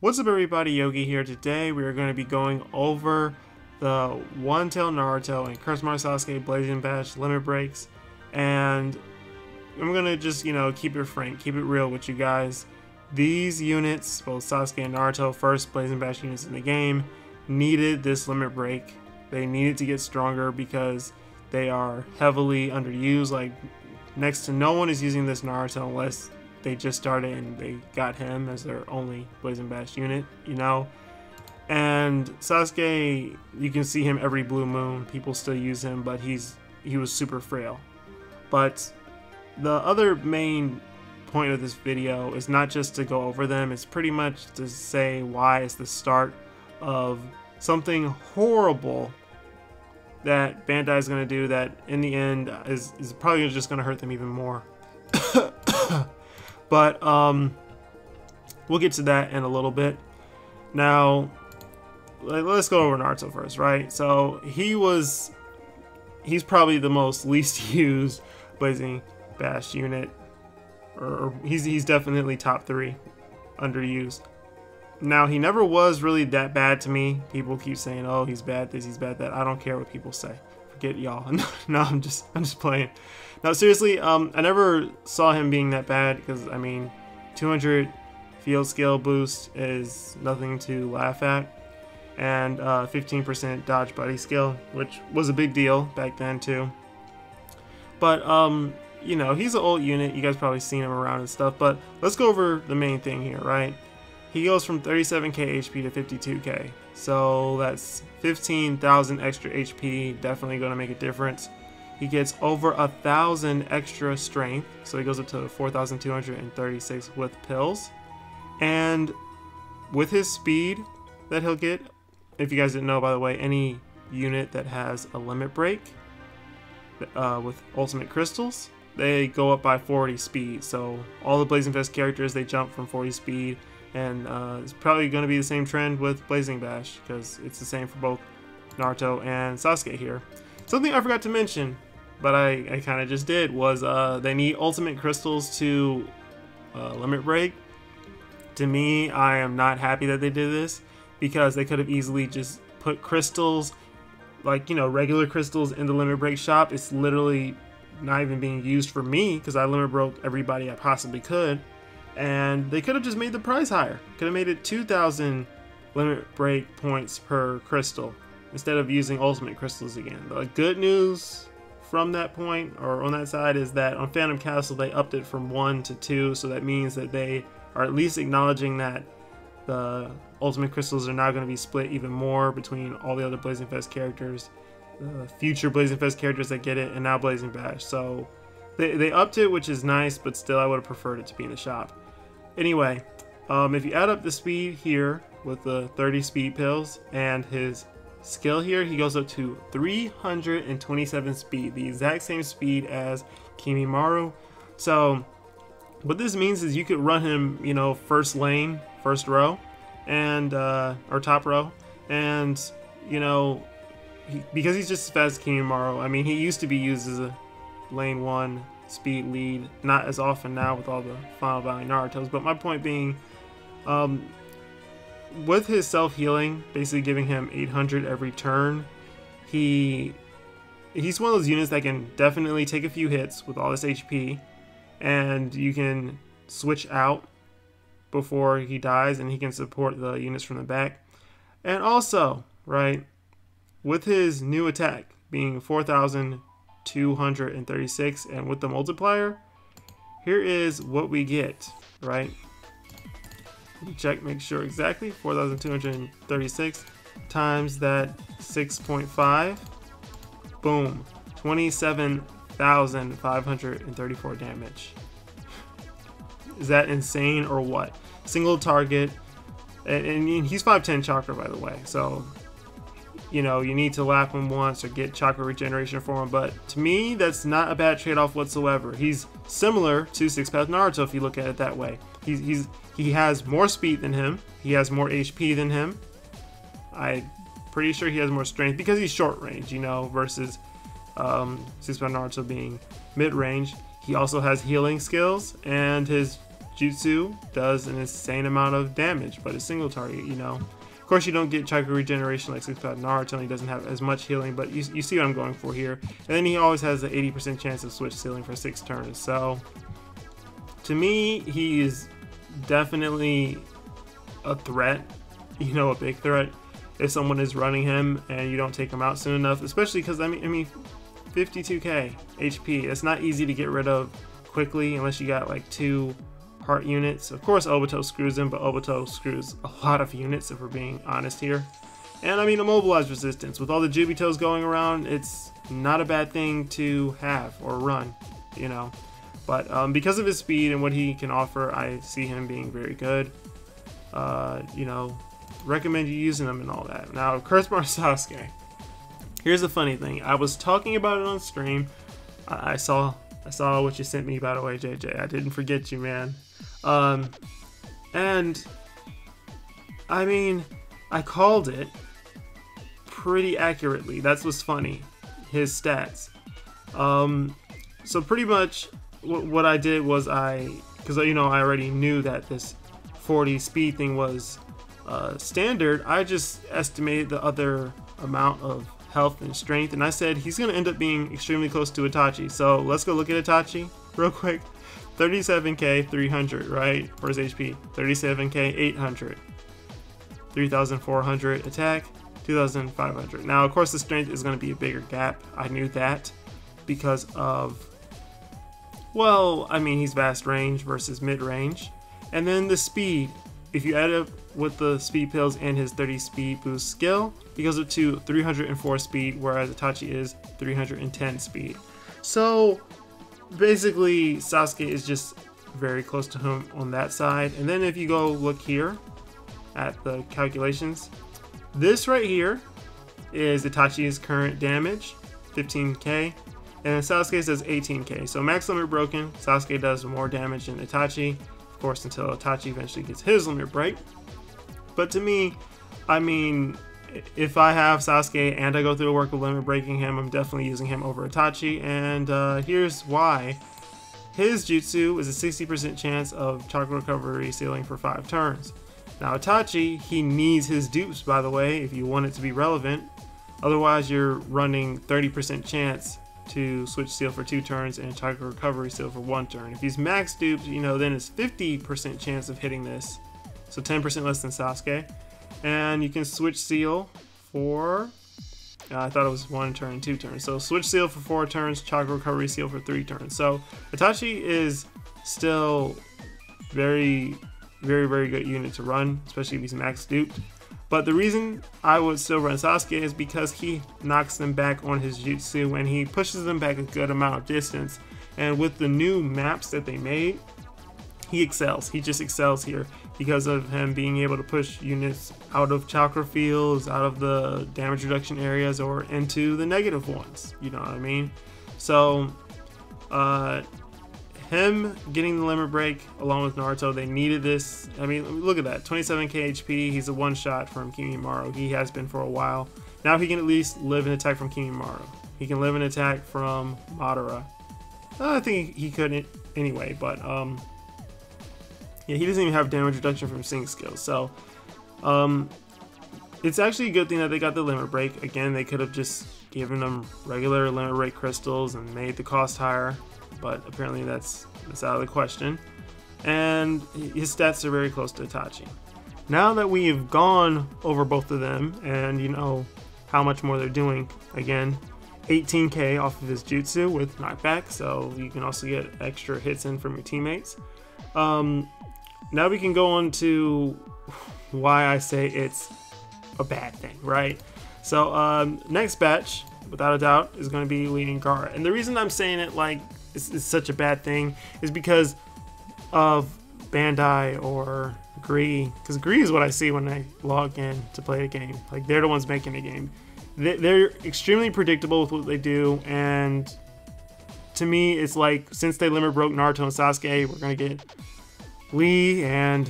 What's up everybody, Yogi here. Today we are going to be going over the One Tail Naruto and Naruto and Sasuke Blazing Bash limit breaks, and I'm going to just, keep it frank, keep it real with you guys. These units, both Sasuke and Naruto, first Blazing Bash units in the game, needed this limit break. They needed to get stronger because they are heavily underused. Like, next to no one is using this Naruto unless they just started and they got him as their only Blazing Bash unit, And Sasuke, you can see him every blue moon. People still use him, but he was super frail. But the other main point of this video is not just to go over them, it's pretty much to say why it's the start of something horrible that Bandai is going to do that in the end is probably just going to hurt them even more. But we'll get to that in a little bit. Now, let's go over Naruto first, right? So he's probably the most least used Blazing Bash unit, or he's definitely top 3 underused. Now, he never was really that bad to me. People keep saying, "Oh, he's bad this, he's bad that." I don't care what people say. Forget y'all. No, I'm just playing. No, seriously, I never saw him being that bad because, 200 field skill boost is nothing to laugh at, and 15% dodge buddy skill, which was a big deal back then too. But he's an old unit. You guys probably seen him around and stuff. But let's go over the main thing here, right? He goes from 37k HP to 52k, so that's 15,000 extra HP. Definitely going to make a difference. He gets over 1,000 extra strength, so he goes up to 4,236 with pills. And with his speed that he'll get, if you guys didn't know, by the way, any unit that has a limit break with ultimate crystals, they go up by 40 speed. So all the Blazing Fest characters, they jump from 40 speed, and it's probably going to be the same trend with Blazing Bash because it's the same for both Naruto and Sasuke here. Something I forgot to mention, but I kind of just did, was they need ultimate crystals to limit break. To me, I am not happy that they did this because they could have easily just put crystals, like, regular crystals in the limit break shop. It's literally not even being used for me because I limit broke everybody I possibly could. And they could have just made the price higher. Could have made it 2,000 limit break points per crystal instead of using ultimate crystals again. The good news from that point, or on that side, is that on Phantom Castle they upped it from 1 to 2, so that means that they are at least acknowledging that the ultimate crystals are now going to be split even more between all the other Blazing Fest characters, the future Blazing Fest characters that get it, and now Blazing Bash. So they upped it, which is nice, but still I would have preferred it to be in the shop. Anyway, if you add up the speed here with the 30 speed pills and his skill here, he goes up to 327 speed, the exact same speed as Kimimaro. So what this means is you could run him, first lane, first row, and or top row, and because he's just as fast as Kimimaro. He used to be used as a lane 1 speed lead, not as often now with all the Final Valley Narutos. But my point being, with his self-healing, basically giving him 800 every turn, he's one of those units that can definitely take a few hits with all this HP, and you can switch out before he dies, and he can support the units from the back. And also, right, with his new attack being 4,236, and with the multiplier, here is what we get, right? Check, make sure exactly. 4,236 times that 6.5. Boom. 27,534 damage. Is that insane or what? Single target. And he's 510 chakra, by the way. So, you need to lap him once or get chakra regeneration for him. But to me, that's not a bad trade-off whatsoever. He's similar to Six Path Naruto if you look at it that way. He has more speed than him. He has more HP than him. I'm pretty sure he has more strength because he's short range, versus Six Path Naruto being mid range. He also has healing skills, and his jutsu does an insane amount of damage, but a single target, you know. Of course, you don't get chakra regeneration like 6-pack Naruto, and he doesn't have as much healing, but you see what I'm going for here. And then he always has an 80% chance of switch sealing for 6 turns. So, to me, he is definitely a threat, you know, a big threat if someone is running him and you don't take him out soon enough, especially because, I mean, 52k HP, it's not easy to get rid of quickly unless you got like 2 heart units. Of course, Obito screws him, but Obito screws a lot of units if we're being honest here. And I mean, immobilized resistance. With all the Jubitos going around, it's not a bad thing to have or run, you know. But because of his speed and what he can offer, I see him being very good. You know, recommend you using him and all that. Now, Curse Bar Sasuke. Here's the funny thing. I was talking about it on stream. I saw what you sent me, by the way, JJ. I didn't forget you, man. And I mean, I called it pretty accurately. That's what's funny. His stats. So pretty much what I did was because you know I already knew that this 40 speed thing was standard. I just estimated the other amount of health and strength, and I said he's going to end up being extremely close to Itachi. So let's go look at Itachi real quick. 37k 300, right, for his HP. 37k 800. 3400 attack. 2500. Now, of course, the strength is going to be a bigger gap. I knew that because of, well, I mean, he's vast range versus mid range. And then the speed. If you add up with the speed pills and his 30 speed boost skill, he goes up to 304 speed, whereas Itachi is 310 speed. So basically, Sasuke is just very close to him on that side. And then if you go look here at the calculations, this right here is Itachi's current damage, 15k, and Sasuke says 18k. So max limit broken, Sasuke does more damage than Itachi, of course, until Itachi eventually gets his limit break. But to me, I mean, if I have Sasuke and I go through the work of limit breaking him, I'm definitely using him over Itachi, and here's why. His jutsu is a 60% chance of chakra recovery sealing for 5 turns. Now Itachi, he needs his dupes, by the way, if you want it to be relevant. Otherwise, you're running 30% chance to switch seal for 2 turns and chakra recovery seal for 1 turn. If he's max duped, you know, then it's 50% chance of hitting this. So 10% less than Sasuke. And you can switch seal for, I thought it was 1 turn, 2 turns. So switch seal for 4 turns, chakra recovery seal for 3 turns. So Itachi is still very good unit to run, especially if he's max duped. But the reason I would still run Sasuke is because he knocks them back on his jutsu and he pushes them back a good amount of distance. And with the new maps that they made, he excels. He just excels here because of him being able to push units out of chakra fields, out of the damage reduction areas, or into the negative ones. You know what I mean? So, him getting the limit break along with Naruto, they needed this. I mean, look at that, 27k HP. He's a one-shot from Kimimaro. He has been for a while. Now he can at least live an attack from Kimimaro. He can live an attack from Madara. I think he couldn't anyway, but yeah, he doesn't even have damage reduction from sync skills. So it's actually a good thing that they got the limit break. Again, they could have just given them regular limit break crystals and made the cost higher, but apparently that's out of the question. And his stats are very close to Itachi. Now that we have gone over both of them and you know how much more they're doing, again, 18k off of his jutsu with knockback, so you can also get extra hits in from your teammates. Now we can go on to why I say it's a bad thing, right? So next batch, without a doubt, is going to be leading Gaara. And the reason I'm saying it like it's such a bad thing is because of Bandai or Gree, because Gree is what I see when I log in to play a game. Like, they're the ones making the game. They're extremely predictable with what they do, and to me, it's like, since they limit broke Naruto and Sasuke, we're gonna get Lee and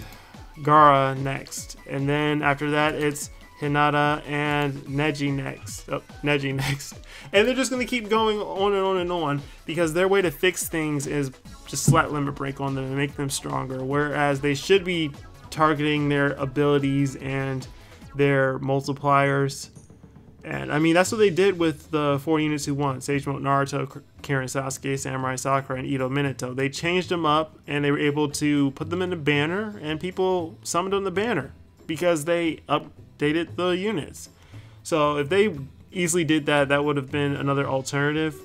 Gaara next, and then after that, it's Hinata, and Neji next. Oh, Neji next. And they're just going to keep going on and on and on, because their way to fix things is just slap limit break on them and make them stronger, whereas they should be targeting their abilities and their multipliers. And I mean, that's what they did with the 4 units who won: Sage Mode Naruto, Karen Sasuke, Samurai Sakura, and Ito Minato. They changed them up, and they were able to put them in the banner, and people summoned on the banner because they updated the units. So if they easily did that, that would have been another alternative.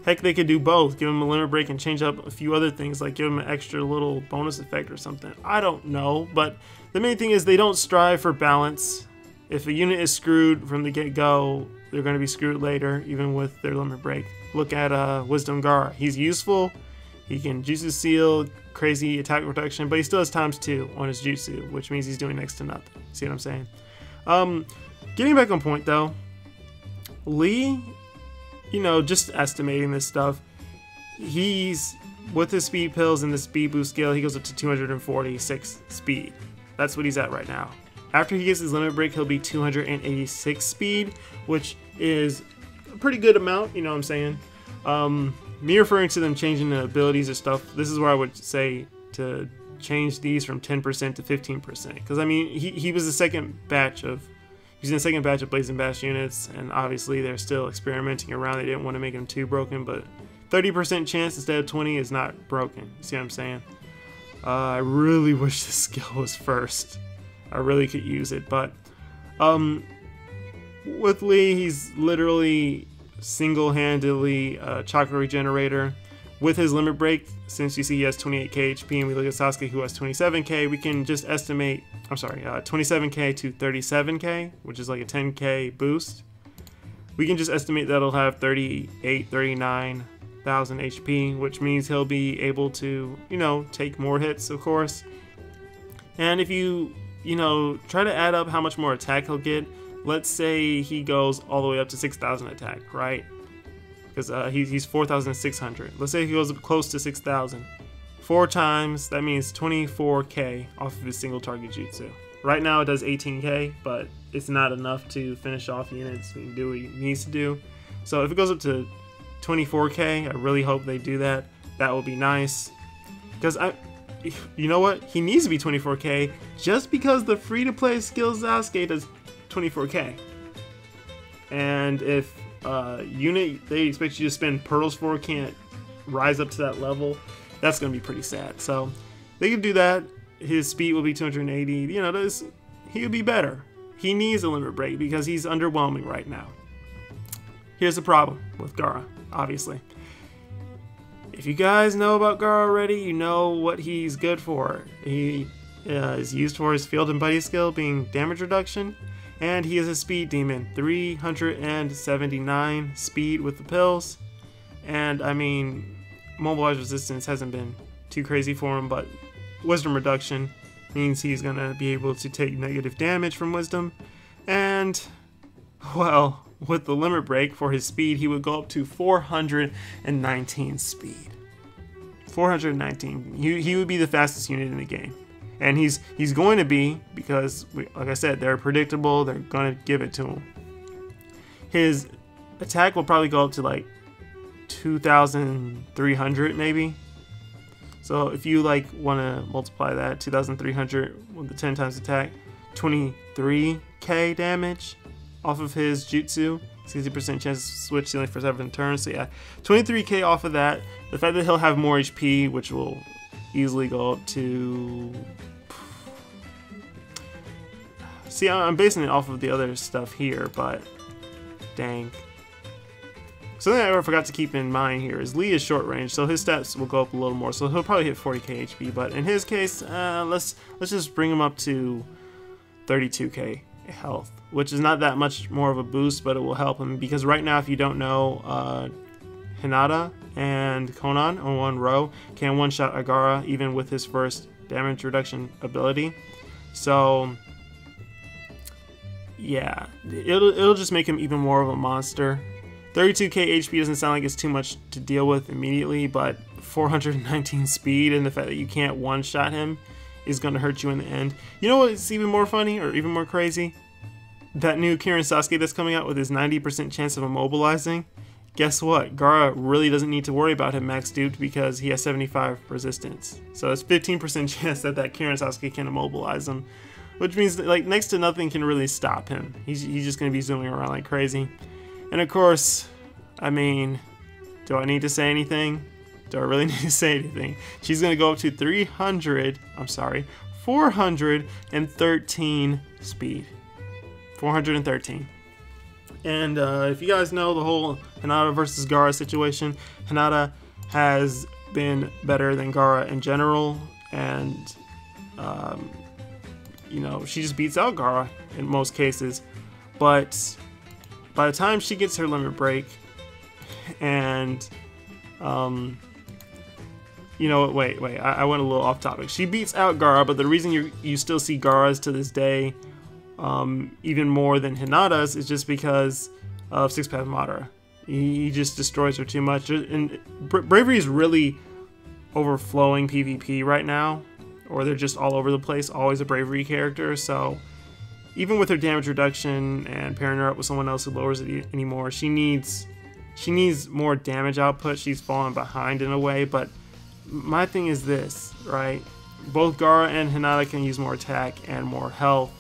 Heck, they could do both. Give them a limit break and change up a few other things, like give them an extra little bonus effect or something. I don't know, but the main thing is they don't strive for balance. If a unit is screwed from the get-go, they're going to be screwed later, even with their limit break. Look at Wisdom Gaara. He's useful. He can Jutsu Seal, crazy attack reduction, but he still has ×2 on his Jutsu, which means he's doing next to nothing. See what I'm saying? Getting back on point, though, Lee, you know, just estimating this stuff, he's, with his speed pills and the speed boost skill, he goes up to 246 speed. That's what he's at right now. After he gets his limit break, he'll be 286 speed, which is a pretty good amount, you know what I'm saying? Me referring to them changing the abilities or stuff, this is where I would say to change these from 10% to 15%. Because, I mean, he was the second batch of, he's in the second batch of Blazing Bash units, and obviously they're still experimenting around. They didn't want to make him too broken, but 30% chance instead of 20 is not broken. You see what I'm saying? I really wish this skill was first. I really could use it, but with Lee, he's literally single-handedly a chakra regenerator. With his limit break, since you see he has 28k HP, and we look at Sasuke who has 27k, we can just estimate, 27k to 37k, which is like a 10k boost. We can just estimate that he'll have 39,000 HP, which means he'll be able to, you know, take more hits, of course. And if you know, try to add up how much more attack he'll get. Let's say he goes all the way up to 6,000 attack, right? Because he's 4,600. Let's say he goes up close to 6,000. 4 times, that means 24k off of his single target jutsu. Right now it does 18k, but it's not enough to finish off units and do what he needs to do. So if it goes up to 24k, I really hope they do that. That would be nice. Because you know what? He needs to be 24k just because the free-to-play skill Sasuke does 24k. And if unit they expect you to spend pearls for can't rise up to that level, that's going to be pretty sad. So they can do that. His speed will be 280. You know, he would be better. He needs a limit break because he's underwhelming right now. Here's the problem with Gaara, obviously. If you guys know about Gaara already, you know what he's good for. He is used for his field and buddy skill being damage reduction, and he is a speed demon, 379 speed with the pills. And I mean, mobilize resistance hasn't been too crazy for him, but wisdom reduction means he's gonna be able to take negative damage from wisdom. And well, with the limit break for his speed, he would go up to 419 speed. 419. He would be the fastest unit in the game. And he's going to be, because, like I said, they're predictable. They're going to give it to him. His attack will probably go up to like 2,300 maybe. So if you like want to multiply that, 2,300 with the 10 times attack, 23k damage off of his jutsu, 60% chance to switch ceiling for 7 turns. So yeah, 23k off of that. The fact that he'll have more HP, which will easily go up to... See, I'm basing it off of the other stuff here, but dang. Something I forgot to keep in mind here is Lee is short range, so his stats will go up a little more. So he'll probably hit 40k HP, but in his case, let's just bring him up to 32k health, which is not that much more of a boost, but it will help him, because right now, if you don't know, Hinata and Konan on one row can one-shot Gaara even with his first damage reduction ability. So yeah, it'll just make him even more of a monster. 32k HP doesn't sound like it's too much to deal with immediately, but 419 speed and the fact that you can't one-shot him is going to hurt you in the end. You know what's even more funny or even more crazy? that new Naruto and Sasuke that's coming out with his 90% chance of immobilizing, guess what? Gaara really doesn't need to worry about him max duped because he has 75 resistance. So it's 15% chance that Naruto and Sasuke can immobilize him, which means that, like, next to nothing can really stop him. He's just going to be zooming around like crazy. And of course, I mean, do I need to say anything? Do I really need to say anything? She's going to go up to 413 speed. 413. And if you guys know the whole Hinata versus Gaara situation, Hinata has been better than Gaara in general, and you know, she just beats out Gaara in most cases. But by the time she gets her limit break, and you know, wait, I went a little off topic. She beats out Gaara, but the reason you still see Gaara's to this day, even more than Hinata's, is just because of Six Path Madara. He just destroys her too much. And Bravery is really overflowing PvP right now, or they're just all over the place, always a Bravery character. So even with her damage reduction and pairing her up with someone else who lowers it anymore, she needs more damage output. She's falling behind in a way, but my thing is this, right? Both Gaara and Hinata can use more attack and more health,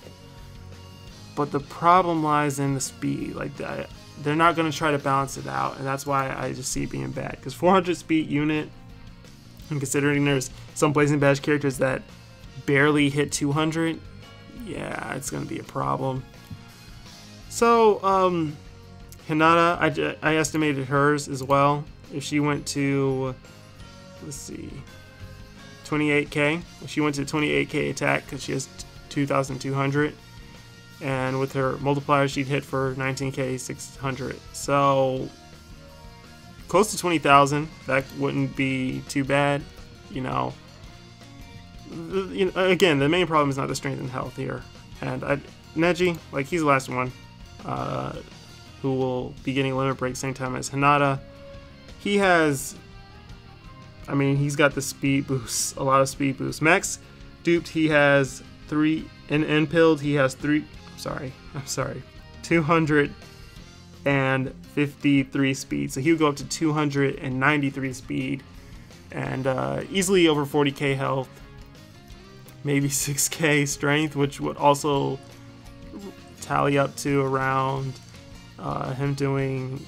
but the problem lies in the speed. Like, they're not going to try to balance it out, and that's why I just see it being bad. Because 400 speed unit, and considering there's some Blazing Badge characters that barely hit 200, yeah, it's going to be a problem. So, Hinata, I estimated hers as well. If she went to, let's see, 28k. If she went to 28k attack, because she has 2,200. And with her multiplier, she'd hit for 19k 600. So close to 20,000. That wouldn't be too bad, you know. Again, the main problem is not the strength and health here. And Neji, like, he's the last one who will be getting a limit break same time as Hinata. He has, I mean, he's got the speed boosts, a lot of speed boosts. Max duped, he has 3, and pilled, he has 253 speed. So he would go up to 293 speed and easily over 40k health, maybe 6k strength, which would also tally up to around him doing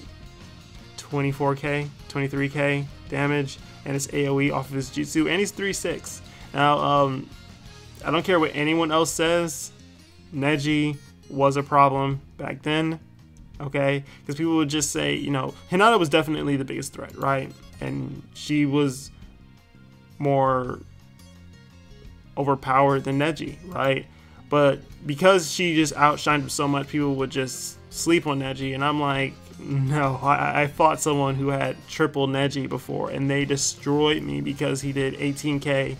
24k, 23k damage, and his AoE off of his jutsu, and he's 3-6. Now, I don't care what anyone else says, Neji was a problem back then, okay? Because people would just say, you know, Hinata was definitely the biggest threat, right? And she was more overpowered than Neji, right? But because she just outshined him so much, people would just sleep on Neji, and I'm like, no, I fought someone who had triple Neji before, and they destroyed me because he did 18k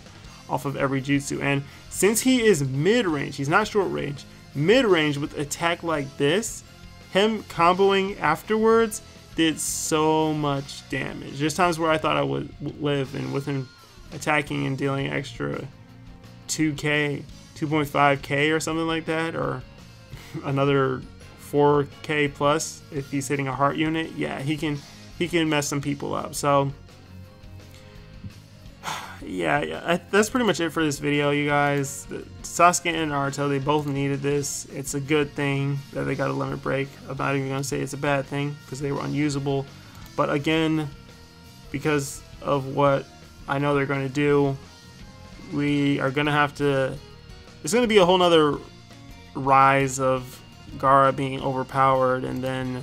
off of every jutsu. And since he is mid-range, he's not short range, mid-range with attack like this, him comboing afterwards did so much damage. There's times where I thought I would live, and with him attacking and dealing extra 2k, 2.5k or something like that, or another 4k plus if he's hitting a heart unit, yeah, he can mess some people up. So yeah, that's pretty much it for this video, you guys. Sasuke and Naruto, they both needed this. It's a good thing that they got a limit break. I'm not even gonna say it's a bad thing because they were unusable, but again, because of what I know they're going to do, we are gonna have to, it's gonna be a whole nother rise of Gaara being overpowered, and then,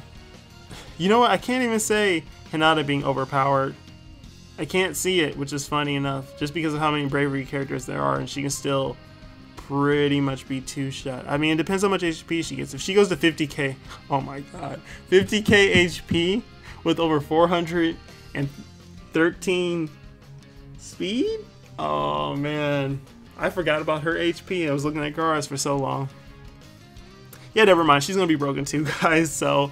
you know what, I can't even say Hinata being overpowered. I can't see it, which is funny enough, just because of how many bravery characters there are, and she can still pretty much be two-shot. I mean, it depends how much HP she gets. If she goes to 50k, oh my god, 50k HP with over 413 speed? Oh man, I forgot about her HP. I was looking at Gaara's for so long. Yeah, never mind. She's gonna be broken too, guys. So,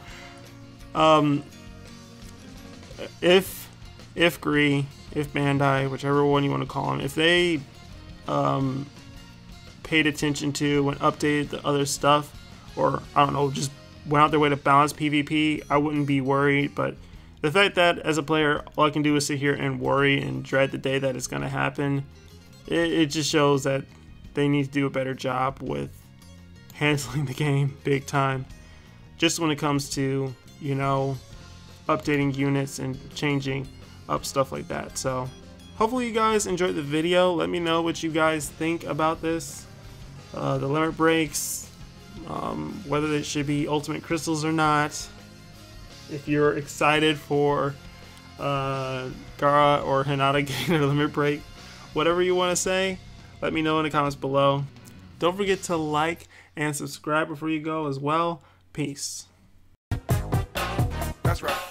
if Bandai, whichever one you want to call them, if they paid attention to and updated the other stuff or I don't know, just went out their way to balance PvP, I wouldn't be worried. But the fact that as a player, all I can do is sit here and worry and dread the day that it's going to happen, it just shows that they need to do a better job with handling the game big time. Just when it comes to, you know, updating units and changing up stuff like that. So hopefully you guys enjoyed the video. Let me know what you guys think about this. The limit breaks, whether it should be ultimate crystals or not. If you're excited for Gaara or Hinata getting a limit break, whatever you want to say, let me know in the comments below. Don't forget to like and subscribe before you go as well. Peace. That's right.